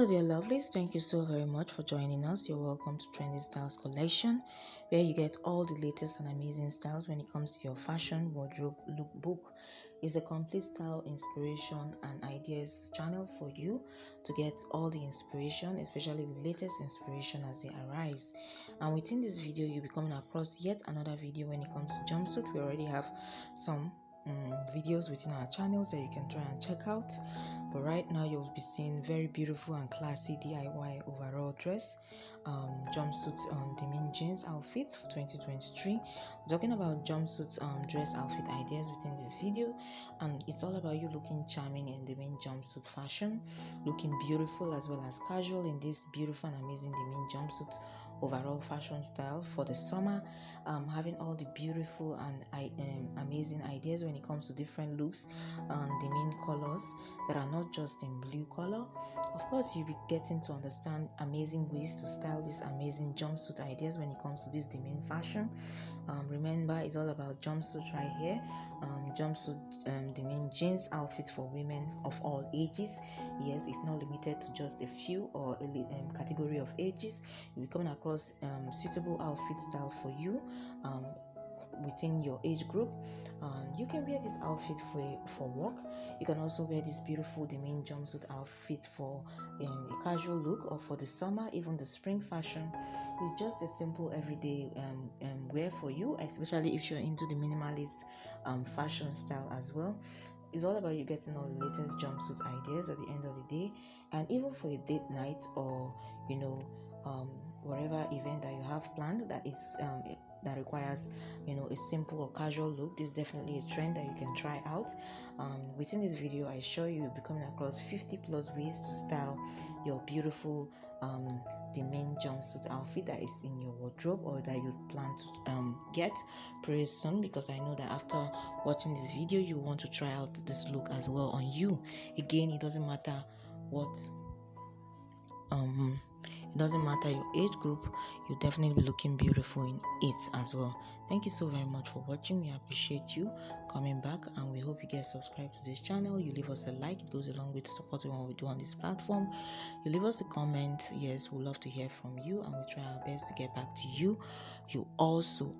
dear lovelies, thank you so very much for joining us. You're welcome to Trendy Styles Collection, where you get all the latest and amazing styles when it comes to your fashion wardrobe lookbook. It's a complete style inspiration and ideas channel for you to get all the inspiration, especially the latest inspiration as they arise. And within this video, you'll be coming across yet another video when it comes to jumpsuit. We already have some videos within our channels that you can try and check out, but right now you'll be seeing very beautiful and classy DIY overall dress jumpsuit denim jeans outfits for 2023. I'm talking about jumpsuit dress outfit ideas within this video, and it's all about you looking charming in the main jumpsuit fashion, looking beautiful as well as casual in this beautiful and amazing denim jumpsuit overall fashion style for the summer, having all the beautiful and amazing ideas when it comes to different looks and the main colors that are not just in blue color. Of course, you'll be getting to understand amazing ways to style these amazing jumpsuit ideas when it comes to this denim fashion. Remember, it's all about jumpsuit right here. Jumpsuit denim jeans outfit for women of all ages. Yes, it's not limited to just a few or a category of ages. You'll be coming across suitable outfit style for you within your age group. You can wear this outfit for work. You can also wear this beautiful denim jumpsuit outfit for a casual look, or for the summer, even the spring fashion. It's just a simple everyday wear for you, especially if you're into the minimalist fashion style as well. It's all about you getting all the latest jumpsuit ideas at the end of the day, and even for a date night, or whatever event that you have planned that is that requires a simple or casual look. This is definitely a trend that you can try out. Within this video, I assure you'll be coming across 50 plus ways to style your beautiful denim jumpsuit outfit that is in your wardrobe, or that you plan to get pretty soon, because I know that after watching this video you want to try out this look as well on you. Again, it doesn't matter what it doesn't matter your age group, you'll definitely be looking beautiful in it as well. Thank you so very much for watching. We appreciate you coming back, and we hope you get subscribed to this channel. You leave us a like, it goes along with supporting what we do on this platform. You leave us a comment. Yes, we'd love to hear from you, and we try our best to get back to you. You also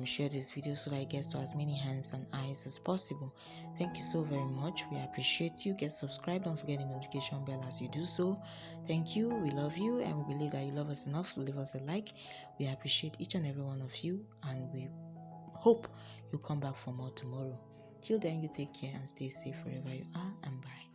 share this video so that it gets to as many hands and eyes as possible. Thank you so very much. We appreciate you. Get subscribed. Don't forget the notification bell as you do so. Thank you. We love you, and we believe that you love us enough to leave us a like. We appreciate each and every one of you, and we hope you come back for more tomorrow. Till then, you take care and stay safe wherever you are, and bye.